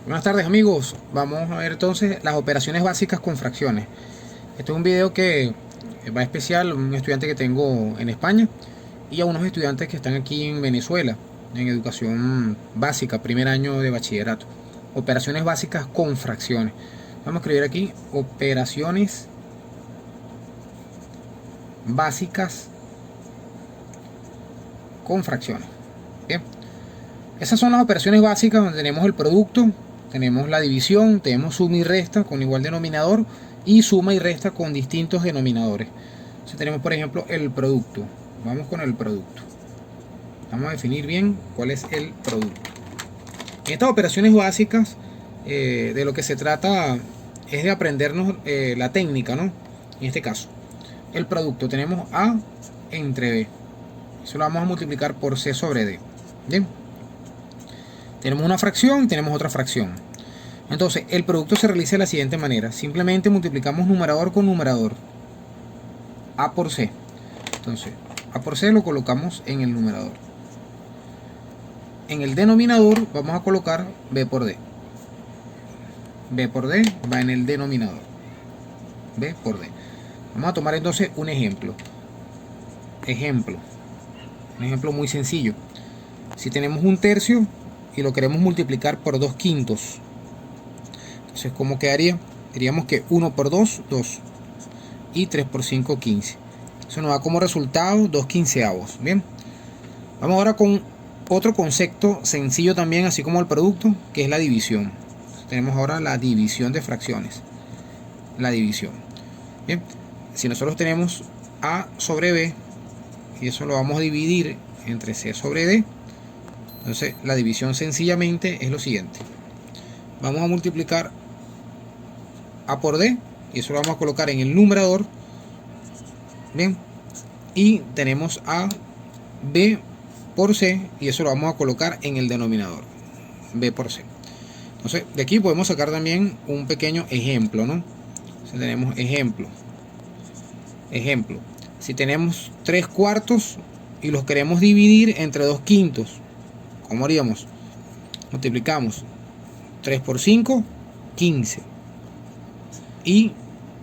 Buenas tardes amigos, vamos a ver entonces las operaciones básicas con fracciones. Este es un video que va especial a un estudiante que tengo en España y a unos estudiantes que están aquí en Venezuela en educación básica, primer año de bachillerato. Operaciones básicas con fracciones. Vamos a escribir aquí operaciones básicas con fracciones. Bien, esas son las operaciones básicas donde tenemos el producto, tenemos la división, tenemos suma y resta con igual denominador y suma y resta con distintos denominadores. Entonces tenemos por ejemplo el producto. Vamos con el producto. Vamos a definir bien cuál es el producto. En estas operaciones básicas de lo que se trata es de aprendernos la técnica, ¿no? En este caso, el producto tenemos A entre B. Eso lo vamos a multiplicar por C sobre D. Bien. Tenemos una fracción y tenemos otra fracción. Entonces, el producto se realiza de la siguiente manera. Simplemente multiplicamos numerador con numerador. A por C. Entonces, A por C lo colocamos en el numerador. En el denominador vamos a colocar B por D. B por D va en el denominador. B por D. Vamos a tomar entonces un ejemplo. Un ejemplo muy sencillo. Si tenemos un tercio y lo queremos multiplicar por 2 quintos. Entonces, ¿cómo quedaría? Diríamos que 1 por 2, 2. Y 3 por 5, 15. Eso nos da como resultado 2 quinceavos. Bien. Vamos ahora con otro concepto sencillo también, así como el producto, que es la división. Entonces, tenemos ahora la división de fracciones. La división. Bien. Si nosotros tenemos A sobre B, y eso lo vamos a dividir entre C sobre D, entonces la división sencillamente es lo siguiente. Vamos a multiplicar A por D y eso lo vamos a colocar en el numerador. Bien. Y tenemos A B por C y eso lo vamos a colocar en el denominador. B por C. Entonces de aquí podemos sacar también un pequeño ejemplo, ¿no? Entonces tenemos ejemplo. Si tenemos 3 cuartos y los queremos dividir entre 2 quintos, ¿cómo haríamos? Multiplicamos 3 por 5, 15. Y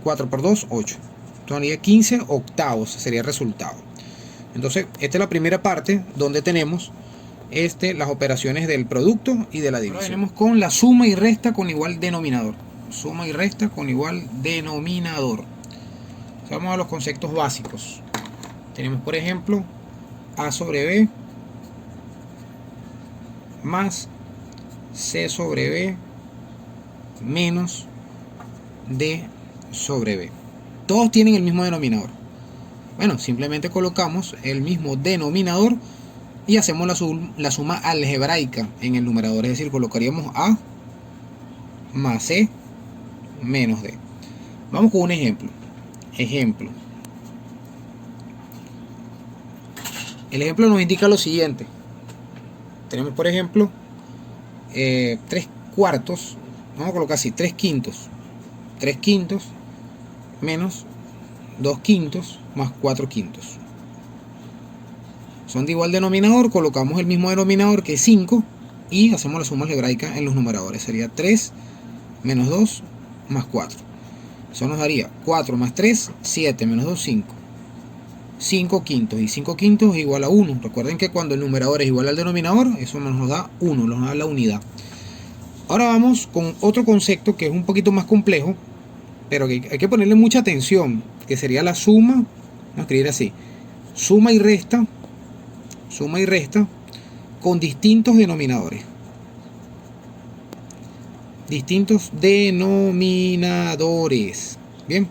4 por 2, 8. Entonces haría 15 octavos, sería el resultado. Entonces, esta es la primera parte donde tenemos las operaciones del producto y de la división. Ahora venimos con la suma y resta con igual denominador. Suma y resta con igual denominador. Vamos a los conceptos básicos. Tenemos, por ejemplo, A sobre B más C sobre B menos D sobre B. Todos tienen el mismo denominador. Bueno, simplemente colocamos el mismo denominador y hacemos la suma algebraica en el numerador. Es decir, colocaríamos A más C menos D. Vamos con un ejemplo. El ejemplo nos indica lo siguiente. Tenemos, por ejemplo, 3 cuartos. Vamos a colocar así, 3 quintos. 3 quintos menos 2 quintos más 4 quintos. Son de igual denominador, colocamos el mismo denominador que es 5 y hacemos la suma algebraica en los numeradores. Sería 3 menos 2 más 4. Eso nos daría 4 más 3, 7 menos 2, 5. 5 quintos y 5 quintos es igual a 1. Recuerden que cuando el numerador es igual al denominador, eso nos da 1, nos da la unidad. Ahora vamos con otro concepto que es un poquito más complejo, pero que hay que ponerle mucha atención, que sería la suma. Vamos a escribir así: suma y resta con distintos denominadores. Distintos denominadores. Bien.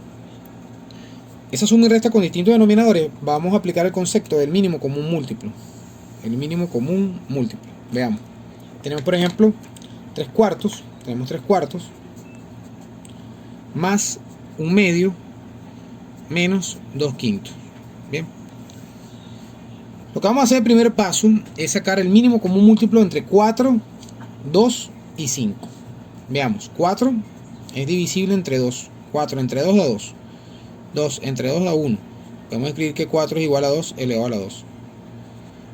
Esa suma y resta con distintos denominadores, vamos a aplicar el concepto del mínimo común múltiplo. El mínimo común múltiplo. Veamos. Tenemos, por ejemplo, 3 cuartos. Tenemos 3 cuartos más 1 medio menos 2 quintos. Bien. Lo que vamos a hacer el primer paso es sacar el mínimo común múltiplo entre 4, 2 y 5. Veamos, 4 es divisible entre 2. 4 entre 2 da 2. 2 entre 2 da 1. Podemos escribir que 4 es igual a 2 elevado a la 2.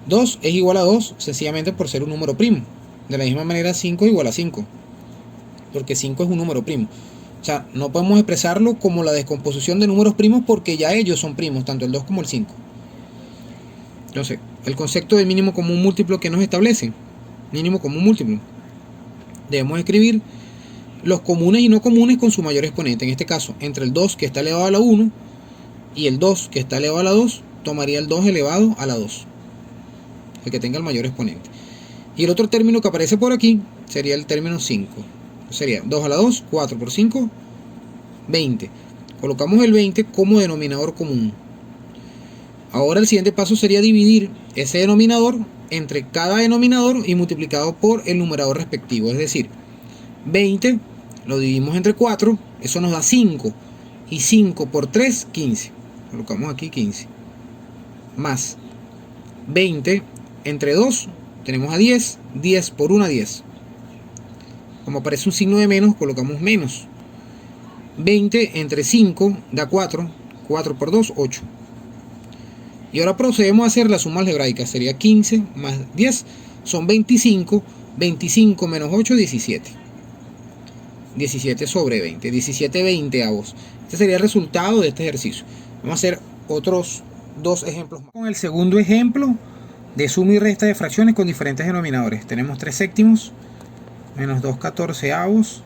2 es igual a 2 sencillamente por ser un número primo. De la misma manera 5 es igual a 5. porque 5 es un número primo. O sea, no podemos expresarlo como la descomposición de números primos porque ya ellos son primos, tanto el 2 como el 5. Entonces, el concepto de mínimo común múltiplo que nos establece, mínimo común múltiplo, debemos escribir los comunes y no comunes con su mayor exponente. En este caso, entre el 2 que está elevado a la 1 y el 2 que está elevado a la 2, tomaría el 2 elevado a la 2, el que tenga el mayor exponente. Y el otro término que aparece por aquí sería el término 5. Sería 2 a la 2, 4 por 5, 20. Colocamos el 20 como denominador común. Ahora el siguiente paso sería dividir ese denominador entre cada denominador y multiplicado por el numerador respectivo. Es decir, 20 lo dividimos entre 4, eso nos da 5. Y 5 por 3, 15. Colocamos aquí 15. Más 20 entre 2, tenemos a 10. 10 por 1, 10. Como aparece un signo de menos, colocamos menos. 20 entre 5 da 4. 4 por 2, 8. Y ahora procedemos a hacer la suma algebraica. Sería 15 más 10 son 25. 25 menos 8, 17. 17 sobre 20. 17 veinteavos. Este sería el resultado de este ejercicio. Vamos a hacer otros dos ejemplos más. Con el segundo ejemplo de suma y resta de fracciones con diferentes denominadores. Tenemos 3 séptimos menos 2 catorceavos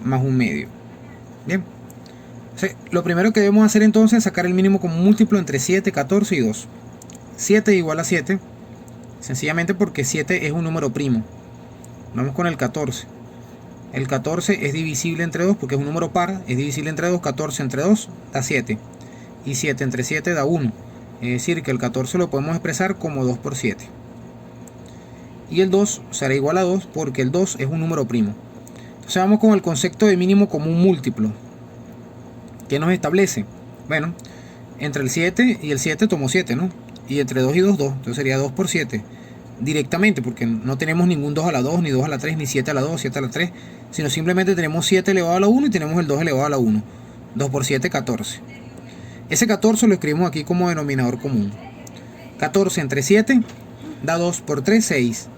más 1 medio. Bien. Lo primero que debemos hacer entonces es sacar el mínimo común múltiplo entre 7, 14 y 2. 7 es igual a 7, sencillamente porque 7 es un número primo. Vamos con el 14. El 14 es divisible entre 2 porque es un número par, es divisible entre 2, 14 entre 2 da 7. Y 7 entre 7 da 1. Es decir, que el 14 lo podemos expresar como 2 por 7. Y el 2 será igual a 2 porque el 2 es un número primo. Entonces vamos con el concepto de mínimo común múltiplo. ¿Qué nos establece? Bueno, entre el 7 y el 7 tomo 7, ¿no? Y entre 2 y 2, 2. Entonces sería 2 por 7. Directamente, porque no tenemos ningún 2 a la 2, ni 2 a la 3, ni 7 a la 2, 7 a la 3. Sino simplemente tenemos 7 elevado a la 1 y tenemos el 2 elevado a la 1. 2 por 7, 14. Ese 14 lo escribimos aquí como denominador común. 14 entre 7 da 2 por 3, 6.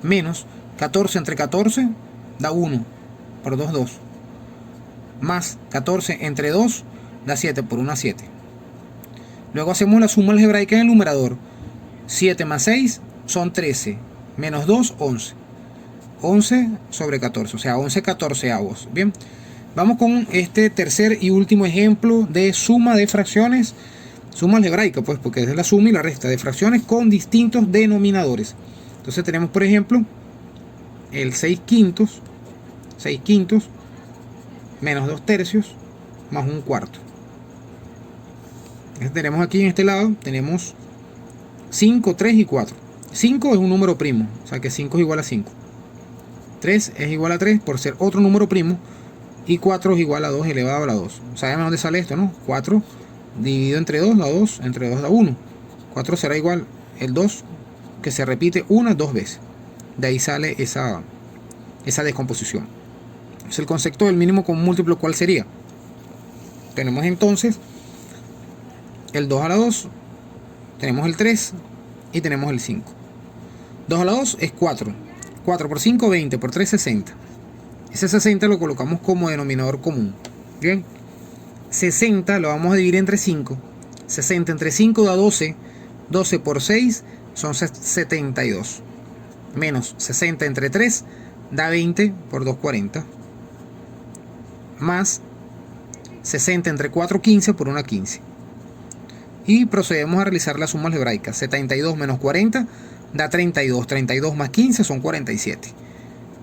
Menos 14 entre 14 da 1 por 2, 2. Más 14 entre 2 da 7 por 1, 7. Luego hacemos la suma algebraica en el numerador. 7 más 6 son 13. Menos 2, 11. 11 sobre 14, o sea, 11 catorceavos. Bien, vamos con este tercer y último ejemplo de suma de fracciones. Suma algebraica, pues, porque es la suma y la resta de fracciones con distintos denominadores. Entonces tenemos, por ejemplo, el 6 quintos. 6 quintos menos 2 tercios más 1 cuarto. Entonces tenemos aquí en este lado, tenemos 5, 3 y 4. 5 es un número primo, o sea que 5 es igual a 5. 3 es igual a 3 por ser otro número primo. Y 4 es igual a 2 elevado a la 2. ¿Saben dónde sale esto, no? 4 dividido entre 2 da 2, entre 2 da 1. 4 será igual el 2 que se repite 2 veces. De ahí sale esa descomposición. El concepto del mínimo común múltiplo, ¿cuál sería? Tenemos entonces el 2 a la 2, tenemos el 3 y tenemos el 5. 2 a la 2 es 4. 4 por 5, 20 por 3, 60. Ese 60 lo colocamos como denominador común. Bien. 60 lo vamos a dividir entre 5. 60 entre 5 da 12. 12 por 6 son 72. Menos 60 entre 3 da 20 por 2, 40. Más 60 entre 4, 15 por 1, 15. Y procedemos a realizar la suma algebraica. 72 menos 40 da 32. 32 más 15 son 47.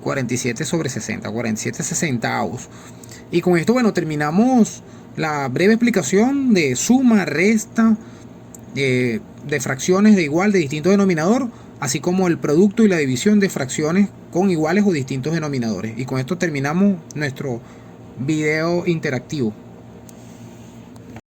47 sobre 60. 47 sesentaavos. Y con esto, bueno, terminamos la breve explicación de suma, resta, de fracciones de igual, de distinto denominador, así como el producto y la división de fracciones con iguales o distintos denominadores. Y con esto terminamos nuestro video interactivo.